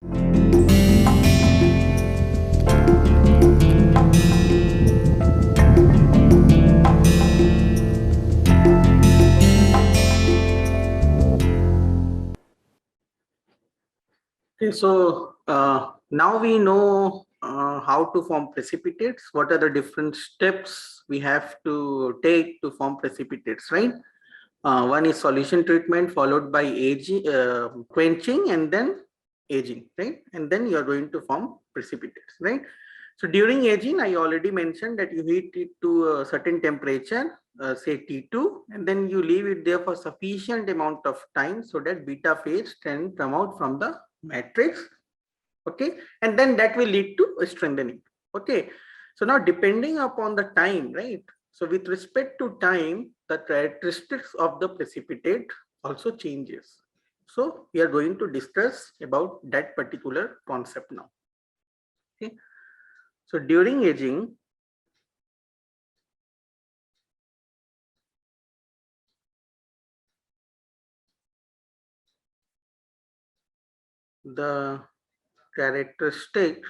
Okay, so now we know how to form precipitates. What are the different steps we have to take to form precipitates, right? One is solution treatment followed by aging, quenching, and then aging, right? And then you are going to form precipitates, right? So during aging, I already mentioned that you heat it to a certain temperature, say T2, and then you leave it there for sufficient amount of time so that beta phase can come out from the matrix. Okay, and then that will lead to a strengthening. Okay, so now depending upon the time, right? So with respect to time, the characteristics of the precipitate also changes. So we are going to discuss about that particular concept now. Okay, so during aging, the characteristic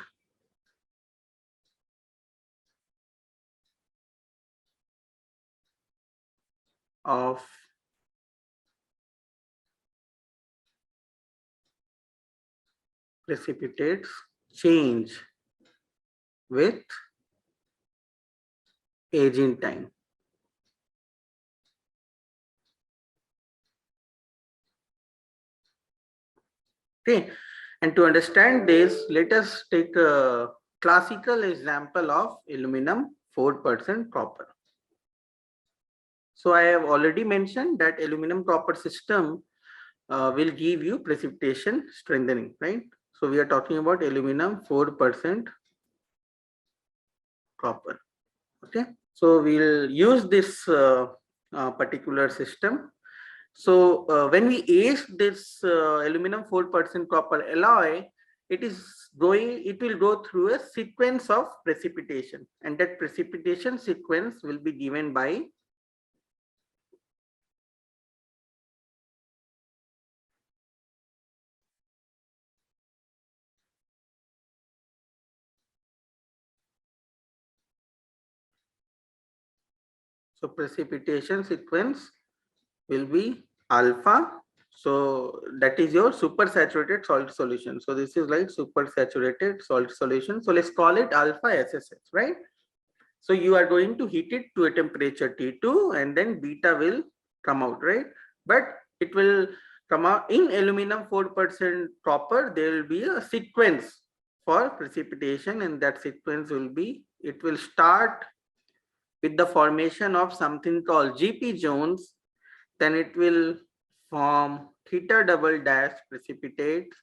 of precipitates change with aging time. Okay, and to understand this, let us take a classical example of aluminum 4% copper. So I have already mentioned that aluminum copper system will give you precipitation strengthening, right? So we are talking about aluminum 4% copper. Okay, so we'll use this particular system. So when we age this aluminum 4% copper alloy, it will go through a sequence of precipitation, and that precipitation sequence will be given by precipitation sequence will be alpha. So that is your supersaturated salt solution. So this is like supersaturated salt solution. So let's call it alpha SSH, right? So you are going to heat it to a temperature T2 and then beta will come out, right? But it will come out in aluminum 4% copper. There will be a sequence for precipitation, and that sequence will be, it will start with the formation of something called GP zones. Then it will form theta double dash precipitate,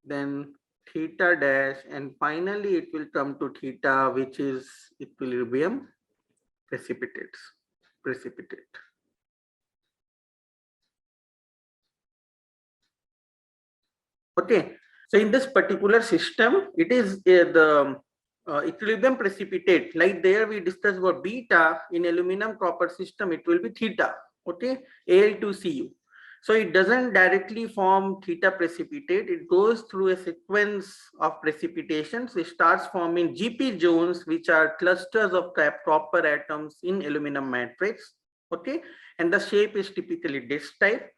then theta dash, and finally it will come to theta, which is equilibrium precipitate. Okay, so in this particular system, it is the equilibrium precipitate. Like there we discussed about beta, in aluminum copper system, it will be theta. Okay, Al2Cu. So it doesn't directly form theta precipitate. It goes through a sequence of precipitations. It starts forming GP zones, which are clusters of copper atoms in aluminum matrix. Okay, and the shape is typically disc type.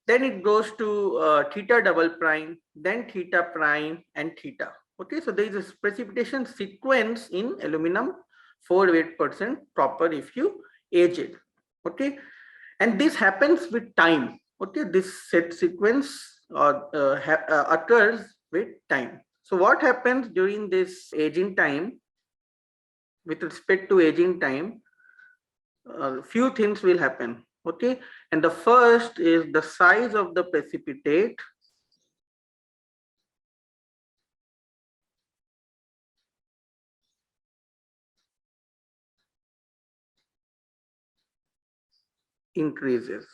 Then it goes to theta double prime, then theta prime, and theta. Okay, so there is a precipitation sequence in aluminum 4% copper if you age it. Okay, and this happens with time. Okay, this set sequence occurs with time. So what happens during this aging time? With respect to aging time, few things will happen. Okay, and the first is the size of the precipitate increases.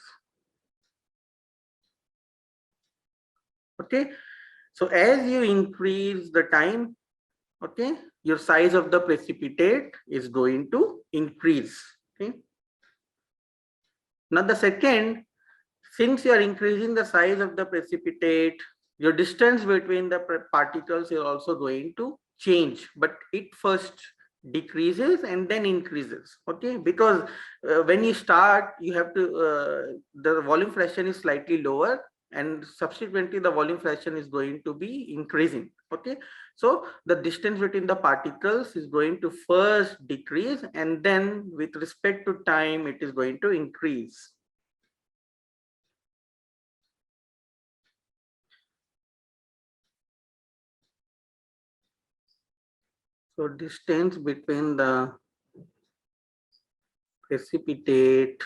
Okay, so as you increase the time, okay, your size of the precipitate is going to increase. Okay, now the second, since you are increasing the size of the precipitate, your distance between the particles is also going to change, but it first decreases and then increases. Okay, because when you start, you have to the volume fraction is slightly lower, and subsequently the volume fraction is going to be increasing. Okay, so the distance between the particles is going to first decrease, and then with respect to time it is going to increase. So distance between the precipitate,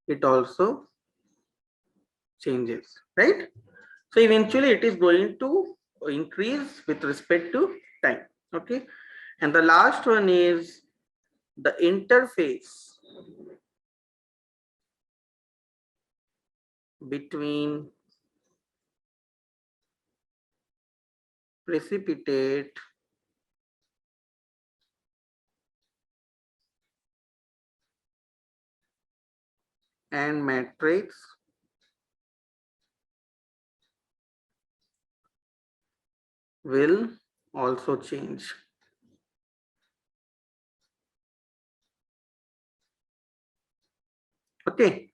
it also changes, right? So eventually it is going to increase with respect to time. Okay, and the last one is the interface between precipitate and matrix will also change. Okay,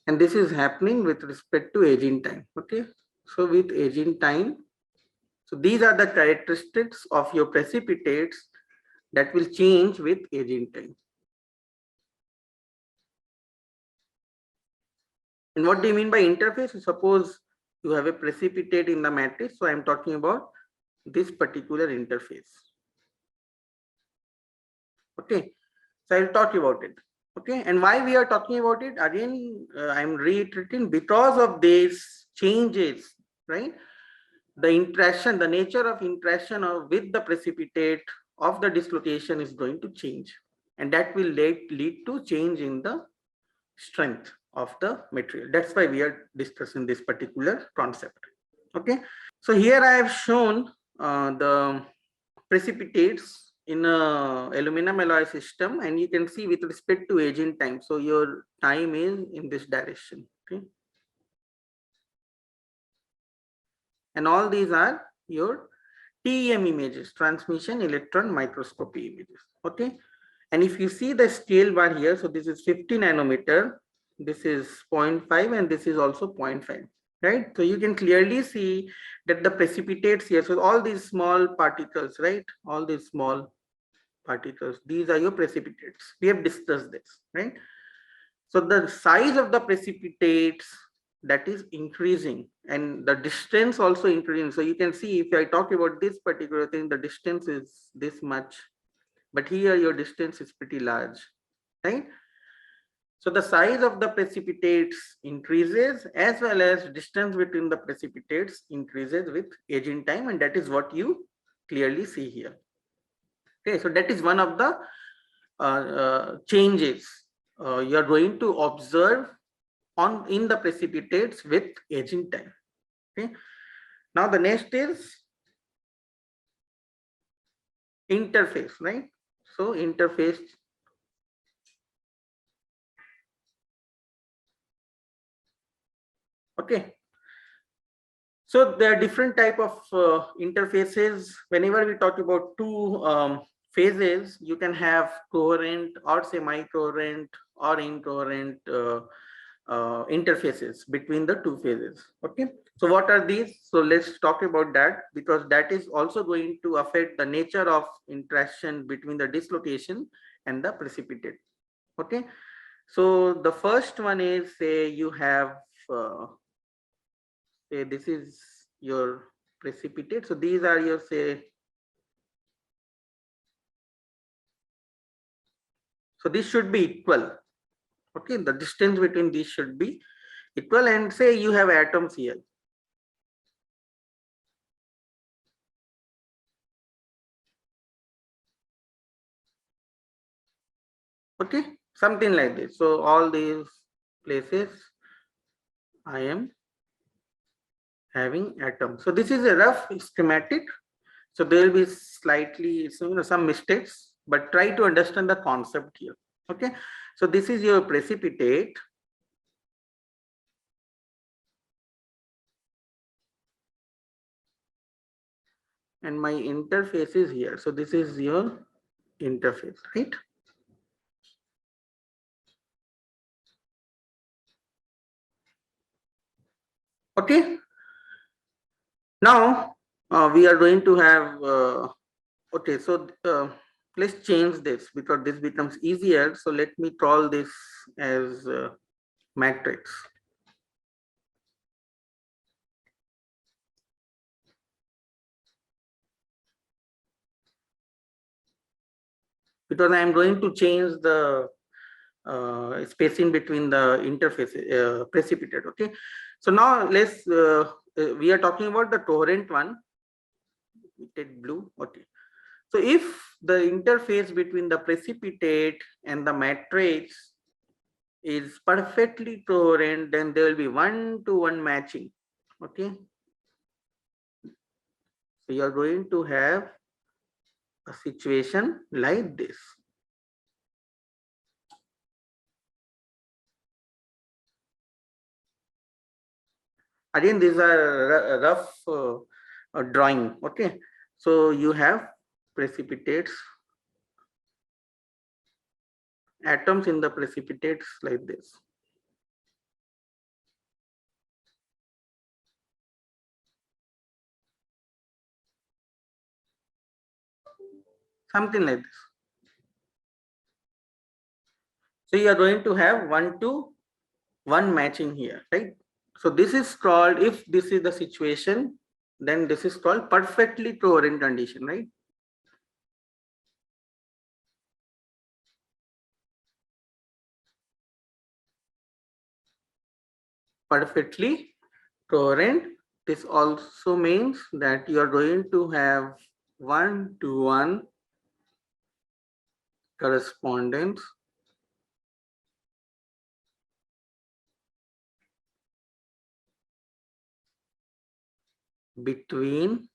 and this is happening with respect to aging time. Okay, so with aging time, so these are the characteristics of your precipitates that will change with aging time. And what do you mean by interface? Suppose you have a precipitate in the matrix, so I am talking about this particular interface. Okay, so I'll talk about it. Okay, and why we are talking about it again, I'm reiterating, because of these changes, right? The interaction, the nature of interaction with the precipitate of the dislocation is going to change, and that will lead to change in the strength of the material. That's why we are discussing this particular concept. Okay, so here I have shown the precipitates in a aluminum alloy system, and you can see with respect to aging time, so your time is in this direction. Okay, and all these are your TEM images, transmission electron microscopy images. Okay, and if you see the scale bar here, so this is 50 nanometer, this is 0.5, and this is also 0.5, right? So you can clearly see that the precipitates here, so all these small particles, right? All these small particles, these are your precipitates. We have discussed this, right? So the size of the precipitates, that is increasing, and the distance also increasing. So you can see, if I talk about this particular thing, the distance is this much, but here your distance is pretty large, right? So the size of the precipitates increases, as well as distance between the precipitates increases with aging time, and that is what you clearly see here. Okay, so that is one of the changes you are going to observe in the precipitates with aging time. Okay, now the next is interface, right? So interface, okay. So there are different type of interfaces. Whenever we talk about two phases, you can have coherent or semi-coherent or incoherent interfaces between the two phases. Okay, so what are these? So let's talk about that, because that is also going to affect the nature of interaction between the dislocation and the precipitate. Okay, so the first one is, say you have say this is your precipitate, so these are your, say, so this should be equal. Okay, the distance between these should be equal, and say you have atoms here. Okay, something like this. So all these places I am having atoms. So this is a rough schematic, so there will be slightly some mistakes, but try to understand the concept here. Okay, so this is your precipitate, and my interface is here. So this is your interface, right? Okay. Now we are going to have okay, so let's change this because this becomes easier. So let me call this as matrix. Because I am going to change the spacing between the interface precipitate. Okay, so now let's we are talking about the coherent one. We take blue. Okay, so if the interface between the precipitate and the matrix is perfectly coherent, then there will be one-to-one matching. Okay, so you are going to have a situation like this. Again, these are rough drawing. Okay, so you have precipitates, atoms in the precipitates like this. Something like this. So you are going to have 1-to-1 matching here, right? So this is called, if this is the situation, then this is called perfectly coherent condition, right? Perfectly coherent. This also means that you are going to have 1-to-1 correspondence between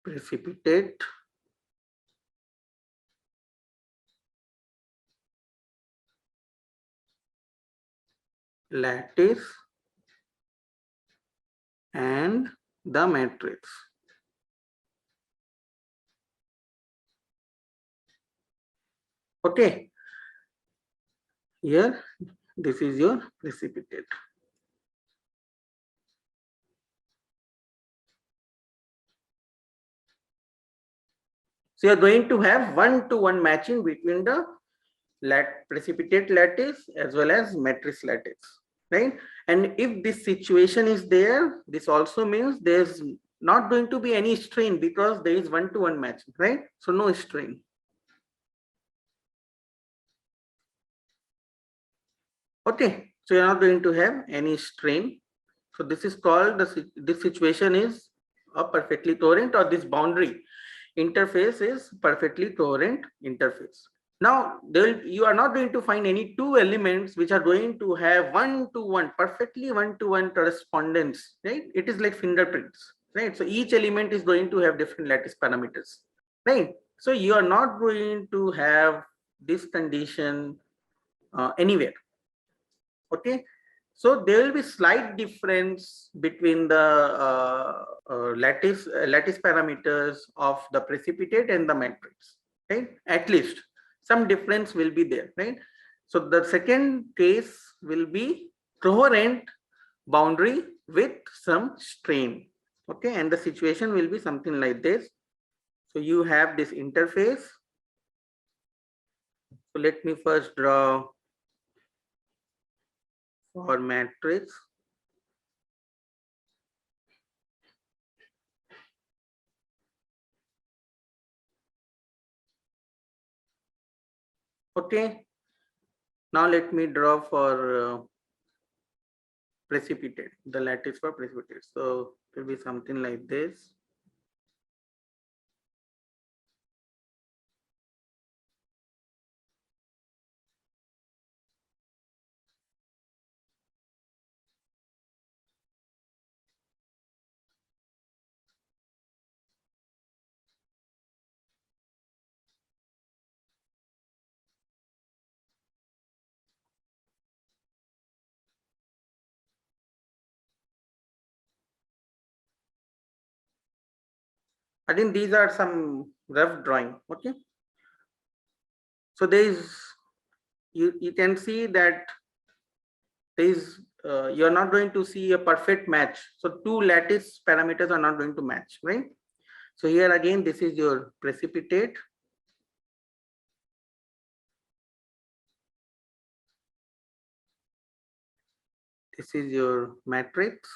precipitate lattice and the matrix. Okay, here this is your precipitate. So you are going to have 1-to-1 matching between the precipitate lattice as well as matrix lattice, right? And if this situation is there, this also means there's not going to be any strain because there is 1-to-1 matching, right? So no strain. Okay, so you're not going to have any strain. So this is called this situation is a perfectly coherent, or this boundary interface is perfectly coherent interface. Now you are not going to find any two elements which are going to have 1-to-1 perfectly 1-to-1 correspondence, right? It is like fingerprints, right? So each element is going to have different lattice parameters, right? So you are not going to have this condition anywhere. Okay, so there will be slight difference between the lattice parameters of the precipitate and the matrix, right? At least some difference will be there, right? So the second case will be coherent boundary with some strain. Okay, and the situation will be something like this. So you have this interface. So let me first draw for matrix. Okay, now let me draw for precipitate, the lattice for precipitate. So it will be something like this. I think these are some rough drawing. Okay. So there is, you can see that there is, you are not going to see a perfect match. So two lattice parameters are not going to match, right? So here again, this is your precipitate. This is your matrix.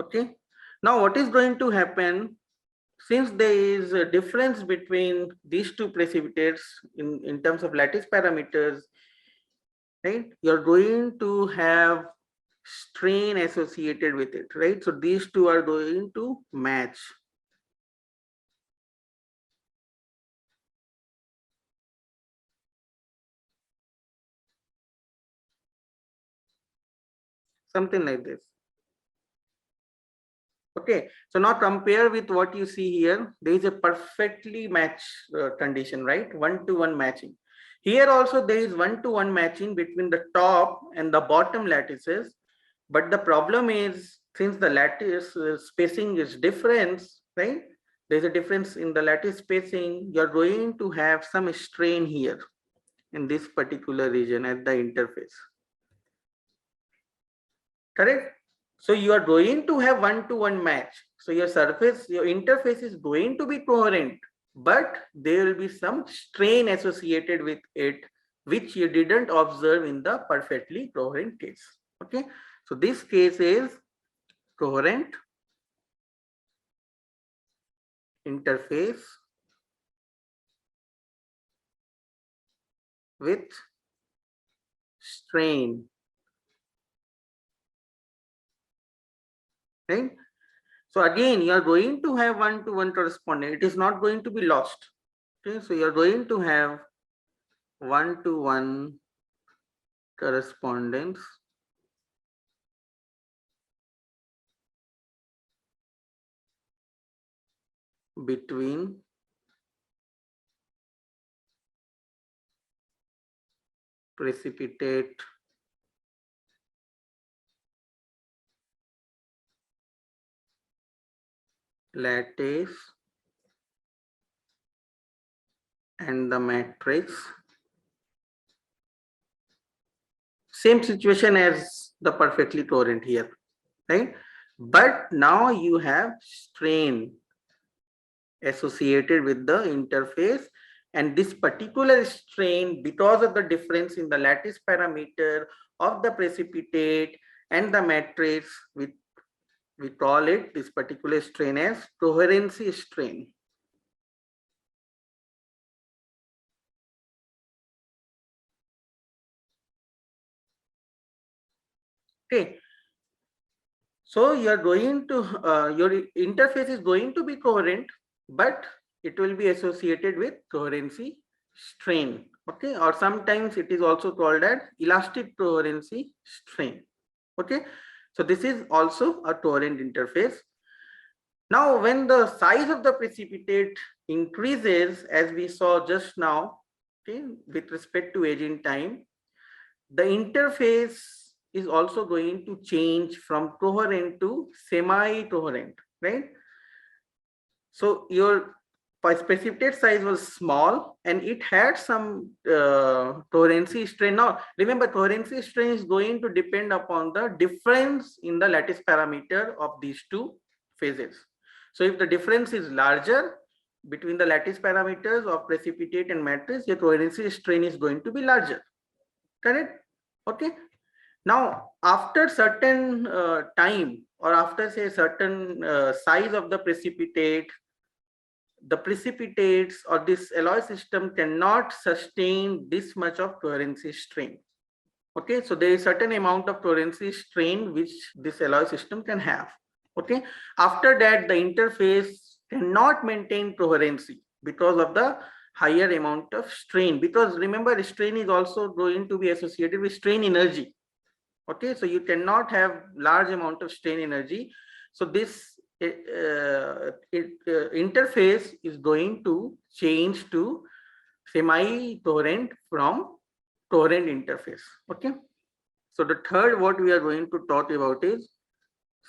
Okay. Now what is going to happen, since there is a difference between these two precipitates in terms of lattice parameters, right? You're going to have strain associated with it, right? So these two are going to match. Something like this. Okay, so now compare with what you see here. There is a perfectly matched condition, right? One-to-one matching. Here also there is one-to-one matching between the top and the bottom lattices. But the problem is, since the lattice spacing is different, right? There's a difference in the lattice spacing. You're going to have some strain here in this particular region at the interface. Correct? So you are going to have one-to-one match. So your surface, your interface is going to be coherent, but there will be some strain associated with it, which you didn't observe in the perfectly coherent case. Okay. So this case is coherent interface with strain, right? So again, you are going to have one-to-one correspondence. It is not going to be lost. Okay, so you are going to have one-to-one correspondence between precipitate lattice and the matrix. Same situation as the perfectly coherent here, right? But now you have strain associated with the interface, and this particular strain, because of the difference in the lattice parameter of the precipitate and the matrix, we call it, this particular strain, as coherency strain. Okay, so you are going to your interface is going to be coherent, but it will be associated with coherency strain. Okay, or sometimes it is also called as elastic coherency strain. Okay, so this is also a coherent interface. Now when the size of the precipitate increases, as we saw just now, okay, with respect to aging time, the interface is also going to change from coherent to semi-coherent, right? So your precipitate size was small and it had some coherency strain. Now remember, coherency strain is going to depend upon the difference in the lattice parameter of these two phases. So if the difference is larger between the lattice parameters of precipitate and matrix, your coherency strain is going to be larger. Correct? Okay. Now, after certain time, or after say certain size of the precipitate, the precipitates or this alloy system cannot sustain this much of coherency strain. Okay, so there is certain amount of coherency strain which this alloy system can have. Okay, after that the interface cannot maintain coherency because of the higher amount of strain, because remember, strain is also going to be associated with strain energy. Okay, so you cannot have large amount of strain energy. So this interface is going to change to semi-coherent from coherent interface. Okay, so the third what we are going to talk about is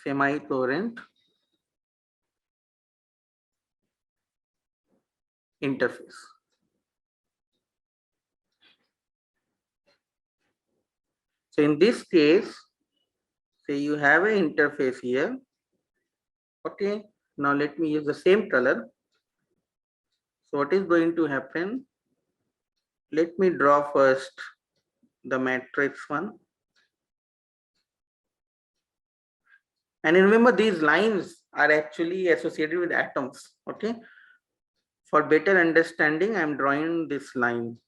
semi-coherent interface. So in this case, say you have an interface here. Okay, now let me use the same color. So what is going to happen? Let me draw first the matrix one. And remember, these lines are actually associated with atoms. Okay, for better understanding, I am drawing this line.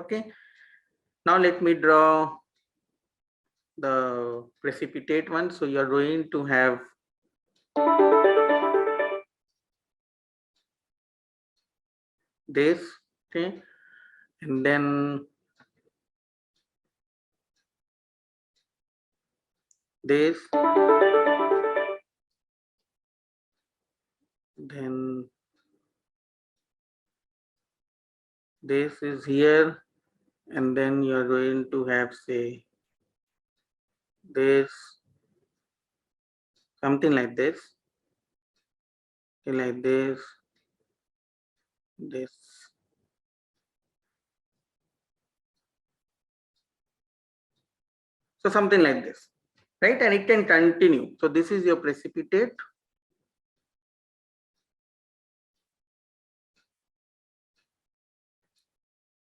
Okay, now let me draw the precipitate one. So you are going to have this, okay, and then this, then this is here, and then you are going to have, say, this, something like this, like this, this. So something like this, right? And it can continue. So this is your precipitate.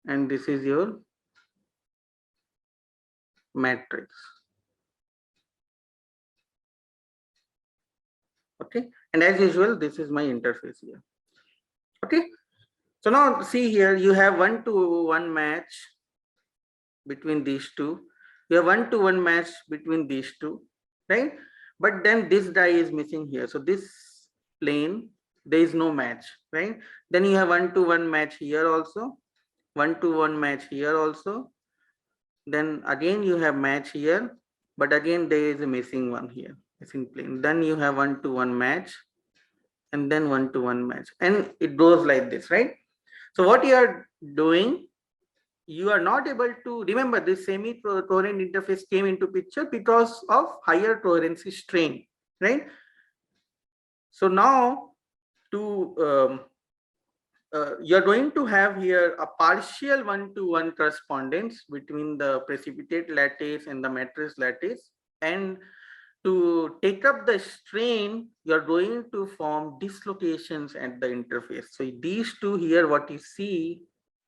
And this is your matrix. Okay. And as usual, this is my interface here. Okay. So now see here, you have 1-to-1 match between these two. You have 1-to-1 match between these two, right? But then this die is missing here. So this plane, there is no match, right? Then you have 1-to-1 match here also, 1-to-1 match here also. Then again you have match here, but again there is a missing one here, missing plane. Then you have 1-to-1 match, and then 1-to-1 match, and it goes like this, right? So what you are doing, you are not able to remember this semi-coherent interface came into picture because of higher coherency strain, right? So now to you're going to have here a partial 1-to-1 correspondence between the precipitate lattice and the matrix lattice, and to take up the strain, you're going to form dislocations at the interface. So these two here, what you see,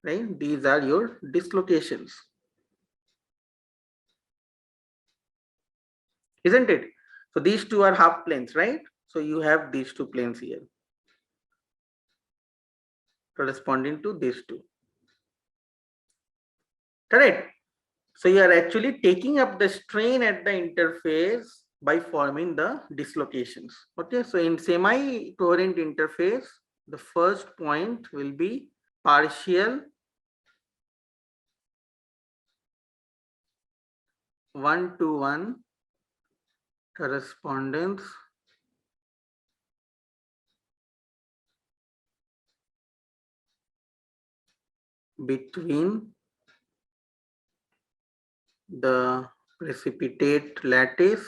right, these are your dislocations, isn't it? So these two are half planes, right? So you have these two planes here corresponding to these two, correct? So you are actually taking up the strain at the interface by forming the dislocations. Okay, so in semi-coherent interface, the first point will be partial 1-to-1 correspondence between the precipitate lattice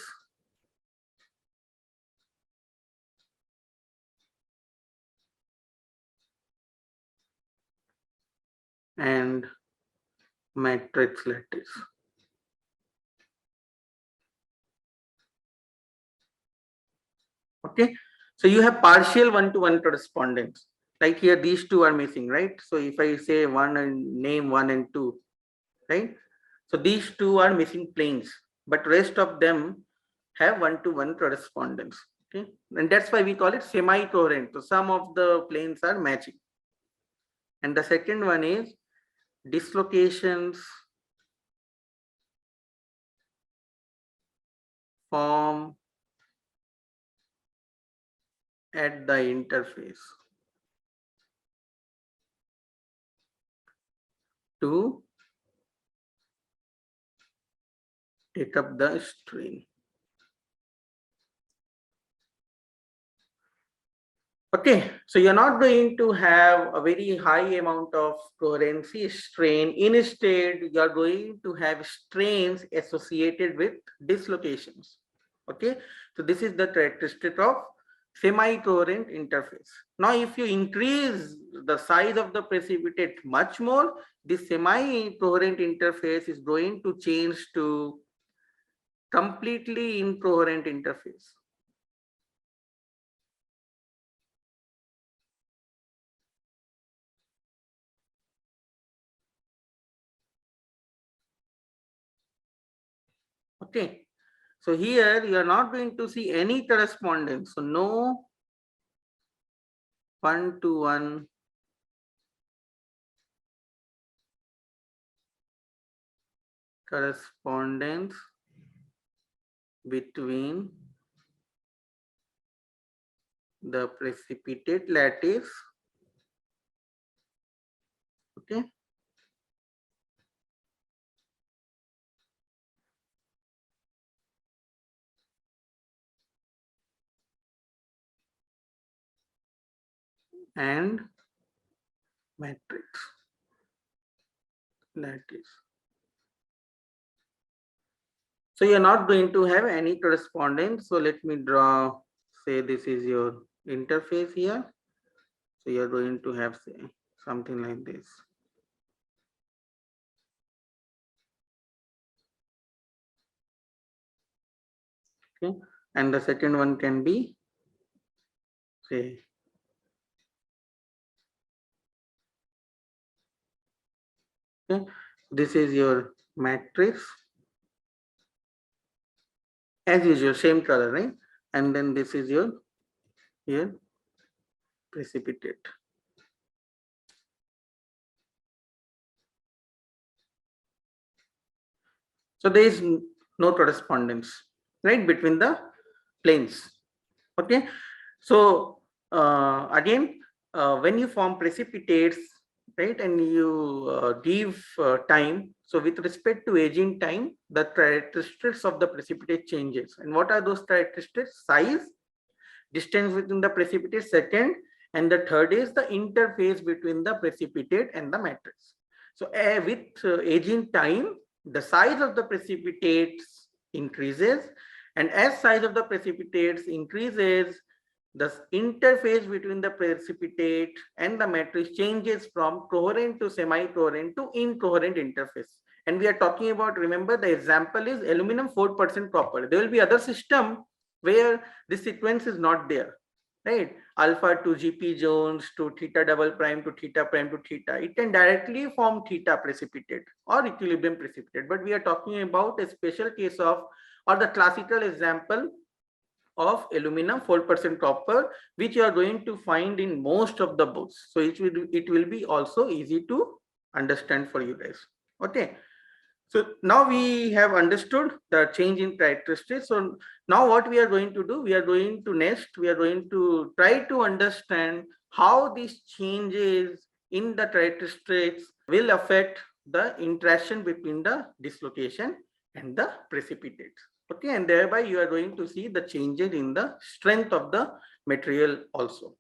and matrix lattice. Okay, so you have partial 1-to-1 correspondence. Like here, these two are missing, right? So if I say one and name 1 and 2, right? So these two are missing planes, but rest of them have 1-to-1 correspondence. Okay, and that's why we call it semi-coherent. So some of the planes are matching. And the second one is dislocations form at the interface to take up the strain. Okay, so you're not going to have a very high amount of coherency strain. Instead, you're going to have strains associated with dislocations. Okay, so this is the characteristic of semi-coherent interface. Now, if you increase the size of the precipitate much more, this semi-coherent interface is going to change to completely incoherent interface. Okay. So here you are not going to see any correspondence. So no one-to-one correspondence between the precipitate lattice, okay, and matrix lattice. So you're not going to have any correspondence. So let me draw, say this is your interface here. So you're going to have, say, something like this. Okay. And the second one can be, say, okay, this is your matrix. As usual, same color, right? And then this is your here precipitate. So there is no correspondence, right, between the planes. Okay. So again, when you form precipitates, right, and you give time, so with respect to aging time, the characteristics of the precipitate changes. And what are those characteristics? Size, distance within the precipitate, second, and the third is the interface between the precipitate and the matrix. So with aging time, the size of the precipitates increases, and as size of the precipitates increases, the interface between the precipitate and the matrix changes from coherent to semi-coherent to incoherent interface. And we are talking about, remember, the example is aluminum 4% copper. There will be other system where this sequence is not there, right? Alpha to GP zones to theta double prime to theta prime to theta. It can directly form theta precipitate or equilibrium precipitate. But we are talking about a special case of, or the classical example of aluminum 4% copper, which you are going to find in most of the books. So it will be also easy to understand for you guys. Okay. So now we have understood the change in characteristics. So now what we are going to do, we are going to try to understand how these changes in the characteristics will affect the interaction between the dislocation and the precipitates. Okay, and thereby you are going to see the changes in the strength of the material also.